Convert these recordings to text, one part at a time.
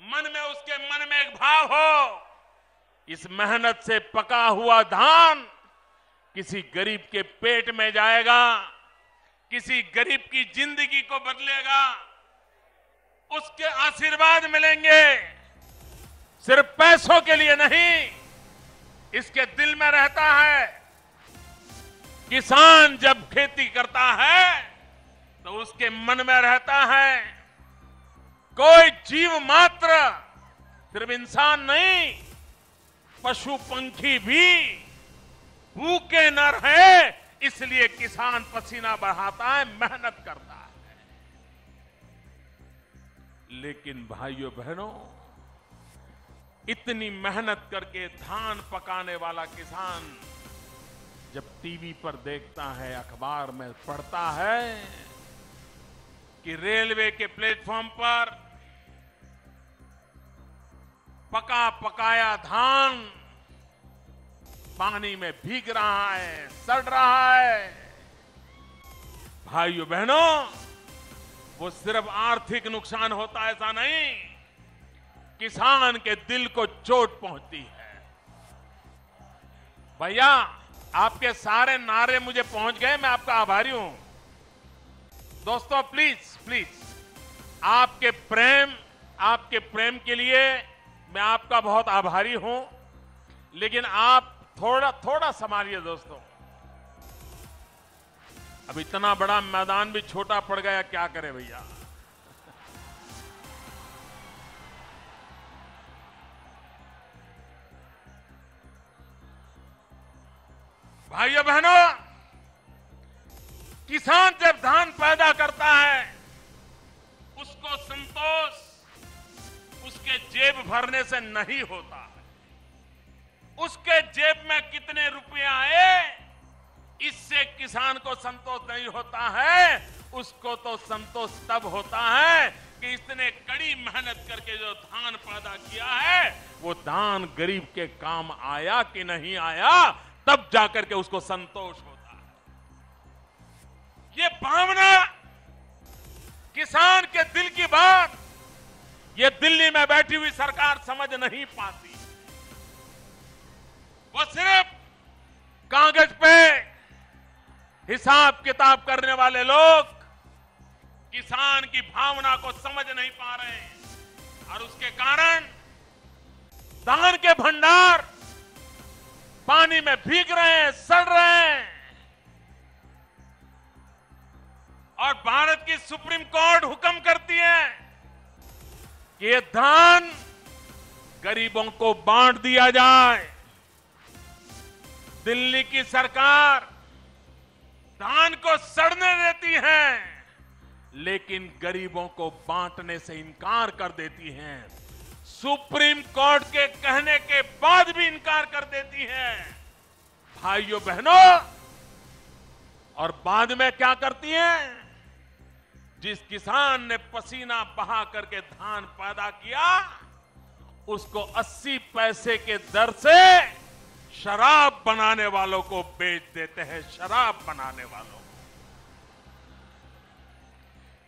मन में उसके मन में एक भाव हो, इस मेहनत से पका हुआ धान किसी गरीब के पेट में जाएगा, किसी गरीब की जिंदगी को बदलेगा, उसके आशीर्वाद मिलेंगे। सिर्फ पैसों के लिए नहीं, इसके दिल में रहता है। किसान जब खेती करता है तो उसके मन में रहता है, कोई जीव मात्र, सिर्फ इंसान नहीं, पशु पंखी भी भूखे न रहे, इसलिए किसान पसीना बहाता है, मेहनत करता है। लेकिन भाइयों बहनों, इतनी मेहनत करके धान पकाने वाला किसान जब टीवी पर देखता है, अखबार में पढ़ता है कि रेलवे के प्लेटफॉर्म पर पका पकाया धान पानी में भीग रहा है, सड़ रहा है, भाइयों बहनों, वो सिर्फ आर्थिक नुकसान होता है ऐसा नहीं, किसान के दिल को चोट पहुंचती है। भैया, आपके सारे नारे मुझे पहुंच गए, मैं आपका आभारी हूं। दोस्तों प्लीज प्लीज, आपके प्रेम के लिए मैं आपका बहुत आभारी हूं, लेकिन आप थोड़ा संभालिए दोस्तों। अब इतना बड़ा मैदान भी छोटा पड़ गया, क्या करे भैया। भाइयों बहनों, किसान जब धान पैदा करता है, उसको संतोष उसके जेब भरने से नहीं होता है। उसके जेब में कितने रुपए आए, इससे किसान को संतोष नहीं होता है। उसको तो संतोष तब होता है कि इसने कड़ी मेहनत करके जो धान पैदा किया है, वो धान गरीब के काम आया कि नहीं आया, तब जाकर के उसको संतोष होता है। ये भावना, किसान के दिल की बात, ये दिल्ली में बैठी हुई सरकार समझ नहीं पाती। वो सिर्फ कागज पे हिसाब किताब करने वाले लोग किसान की भावना को समझ नहीं पा रहे हैं, और उसके कारण धान के भंडार पानी में भीग रहे हैं, सड़ रहे हैं। और भारत की सुप्रीम कोर्ट हुक्म करती है कि ये धान गरीबों को बांट दिया जाए। दिल्ली की सरकार धान को सड़ने देती है, लेकिन गरीबों को बांटने से इनकार कर देती है। सुप्रीम कोर्ट के कहने के बाद भी इनकार कर देती है। भाइयों बहनों, और बाद में क्या करती हैं? जिस किसान ने पसीना बहा करके धान पैदा किया, उसको 80 पैसे के दर से शराब बनाने वालों को बेच देते हैं। शराब बनाने वालों,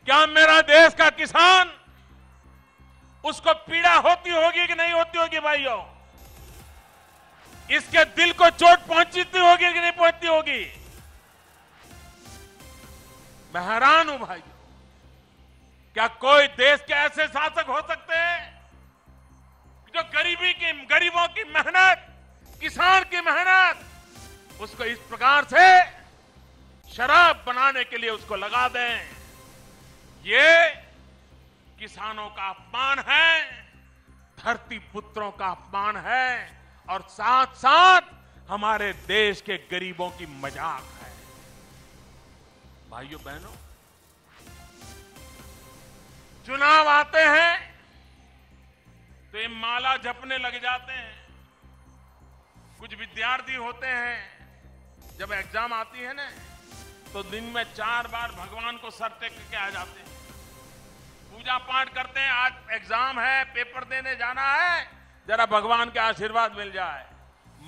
क्या मेरा देश का किसान, उसको पीड़ा होती होगी कि नहीं होती होगी? भाइयों, इसके दिल को चोट पहुंचती होगी कि नहीं पहुंचती होगी? मैं हैरान हूं भाइयों, क्या कोई देश के ऐसे शासक हो सकते हैं जो गरीबों की मेहनत, किसान की मेहनत, उसको इस प्रकार से शराब बनाने के लिए उसको लगा दें? ये किसानों का अपमान है, धरती पुत्रों का अपमान है, और साथ साथ हमारे देश के गरीबों की मजाक है। भाइयों बहनों, चुनाव आते हैं तो ये माला जपने लग जाते हैं। कुछ विद्यार्थी होते हैं, जब एग्जाम आती है ना, तो दिन में 4 बार भगवान को सर टेक के आ जाते हैं, पूजा पाठ करते हैं। आज एग्जाम है, पेपर देने जाना है, जरा भगवान के आशीर्वाद मिल जाए।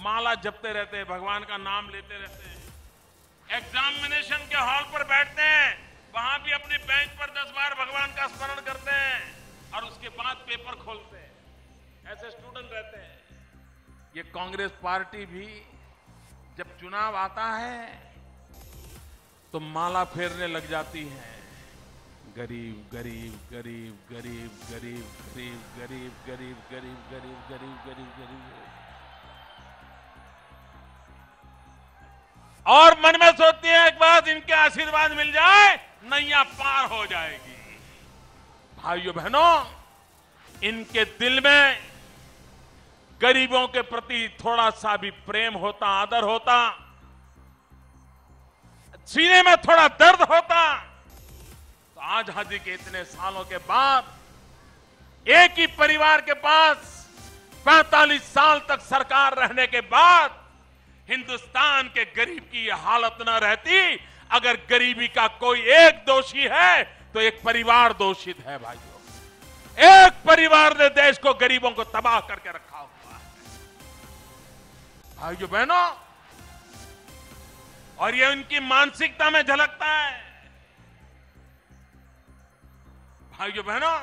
माला जपते रहते हैं, भगवान का नाम लेते रहते हैं। एग्जामिनेशन के हॉल पर बैठते हैं, वहां भी अपनी बेंच पर 10 बार भगवान का स्मरण करते हैं। और उसके बाद पेपर खोलते हैं, ऐसे स्टूडेंट रहते हैं। ये कांग्रेस पार्टी भी जब चुनाव आता है तो माला फेरने लग जाती है, गरीब गरीब गरीब गरीब गरीब गरीब गरीब गरीब गरीब गरीब गरीब गरीब गरीब, और मन में सोचती है एक बार इनके आशीर्वाद मिल जाए नैया पार हो जाएगी। भाइयों बहनों, इनके दिल में गरीबों के प्रति थोड़ा सा भी प्रेम होता, आदर होता, सीने में थोड़ा दर्द होता, तो आजादी के इतने सालों के बाद एक ही परिवार के पास 45 साल तक सरकार रहने के बाद हिंदुस्तान के गरीब की यह हालत न रहती। अगर गरीबी का कोई एक दोषी है तो एक परिवार दोषित है भाइयों। एक परिवार ने देश को, गरीबों को तबाह करके रखा हुआ है भाइयों बहनों, और ये उनकी मानसिकता में झलकता है। भाइयों बहनों,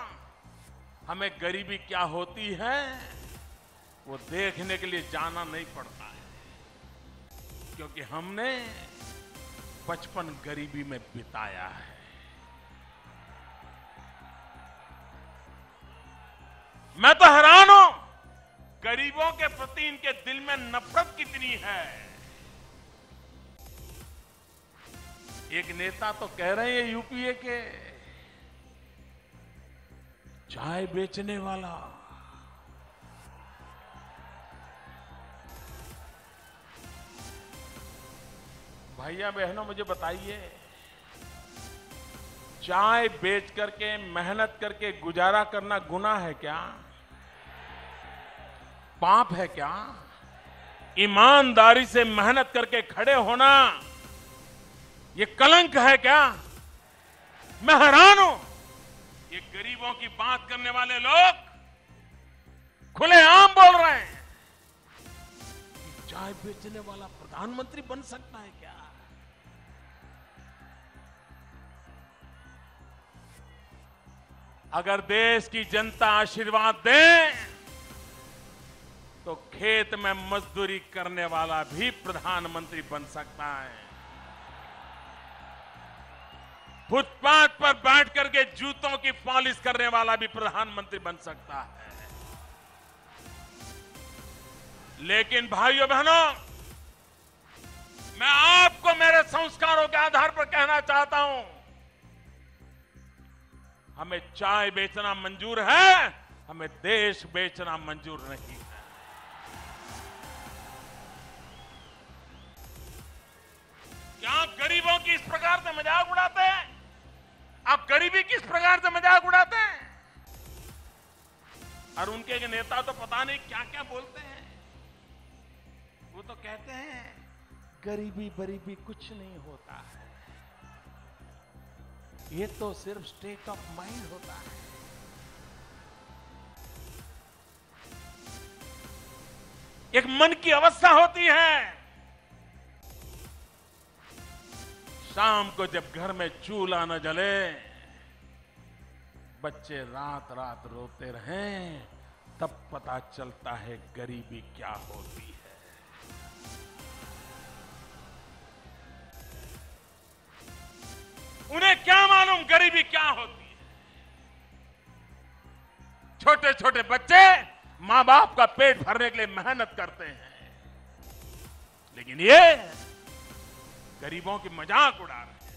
हमें गरीबी क्या होती है वो देखने के लिए जाना नहीं पड़ता है, क्योंकि हमने बचपन गरीबी में बिताया है। मैं तो हैरान हूं, गरीबों के प्रति इनके दिल में नफरत कितनी है। एक नेता तो कह रहे हैं यूपीए के, चाय बेचने वाला, भैया बहनों मुझे बताइए, चाय बेच करके, मेहनत करके गुजारा करना गुनाह है क्या? पाप है क्या? ईमानदारी से मेहनत करके खड़े होना ये कलंक है क्या? मैं हैरान हूं, ये गरीबों की बात करने वाले लोग खुलेआम बोल रहे हैं कि चाय बेचने वाला प्रधानमंत्री बन सकता है क्या? अगर देश की जनता आशीर्वाद दे तो खेत में मजदूरी करने वाला भी प्रधानमंत्री बन सकता है। फुटपाथ पर बैठ करके जूतों की पॉलिश करने वाला भी प्रधानमंत्री बन सकता है। लेकिन भाइयों बहनों, मैं आपको मेरे संस्कारों के आधार पर कहना चाहता हूं, हमें चाय बेचना मंजूर है, हमें देश बेचना मंजूर नहीं है। क्या आप गरीबों की इस प्रकार से मजाक उड़ाते हैं? आप गरीबी की इस प्रकार से मजाक उड़ाते हैं? और उनके नेता तो पता नहीं क्या क्या बोलते हैं। वो तो कहते हैं गरीबी बरीबी कुछ नहीं होता है, ये तो सिर्फ स्टेट ऑफ माइंड होता है। एक मन की अवस्था होती है। शाम को जब घर में चूल्हा न जले, बच्चे रात रात रोते रहें, तब पता चलता है गरीबी क्या होती है। उन्हें क्या मालूम गरीबी क्या होती है। छोटे छोटे बच्चे मां बाप का पेट भरने के लिए मेहनत करते हैं, लेकिन ये गरीबों की मजाक उड़ा रहे हैं।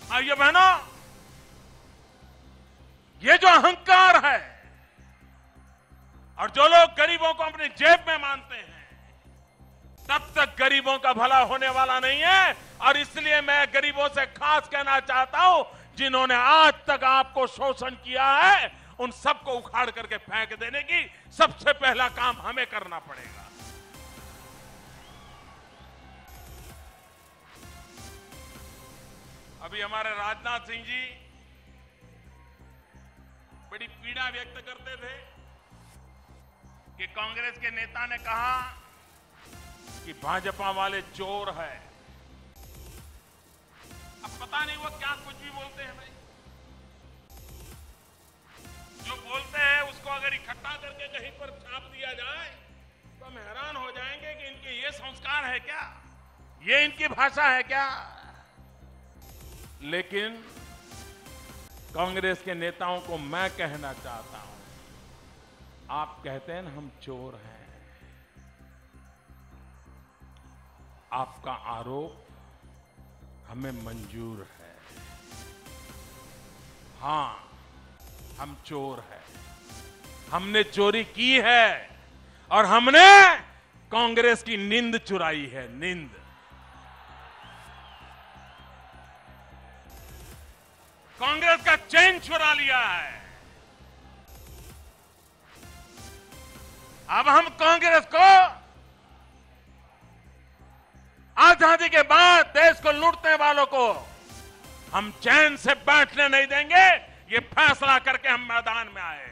भाइयों बहनों, ये जो अहंकार है और जो लोग गरीबों को अपनी जेब में मानते हैं, तब तक गरीबों का भला होने वाला नहीं है। और इसलिए मैं गरीबों से खास कहना चाहता हूं, जिन्होंने आज तक आपको शोषण किया है, उन सबको उखाड़ करके फेंक देने की सबसे पहला काम हमें करना पड़ेगा। अभी हमारे राजनाथ सिंह जी बड़ी पीड़ा व्यक्त करते थे कि कांग्रेस के नेता ने कहा कि भाजपा वाले चोर है। अब पता नहीं वो क्या कुछ भी बोलते हैं भाई। में कहीं पर छाप दिया जाए तो हम हैरान हो जाएंगे कि इनके ये संस्कार है क्या, ये इनकी भाषा है क्या। लेकिन कांग्रेस के नेताओं को मैं कहना चाहता हूं, आप कहते हैं ना हम चोर हैं, आपका आरोप हमें मंजूर है। हां, हम चोर हैं, हमने चोरी की है और हमने कांग्रेस की नींद चुराई है, नींद। कांग्रेस का चैन चुरा लिया है। अब हम कांग्रेस को आजादी के बाद देश को लूटने वालों को हम चैन से बैठने नहीं देंगे। ये फैसला करके हम मैदान में आए।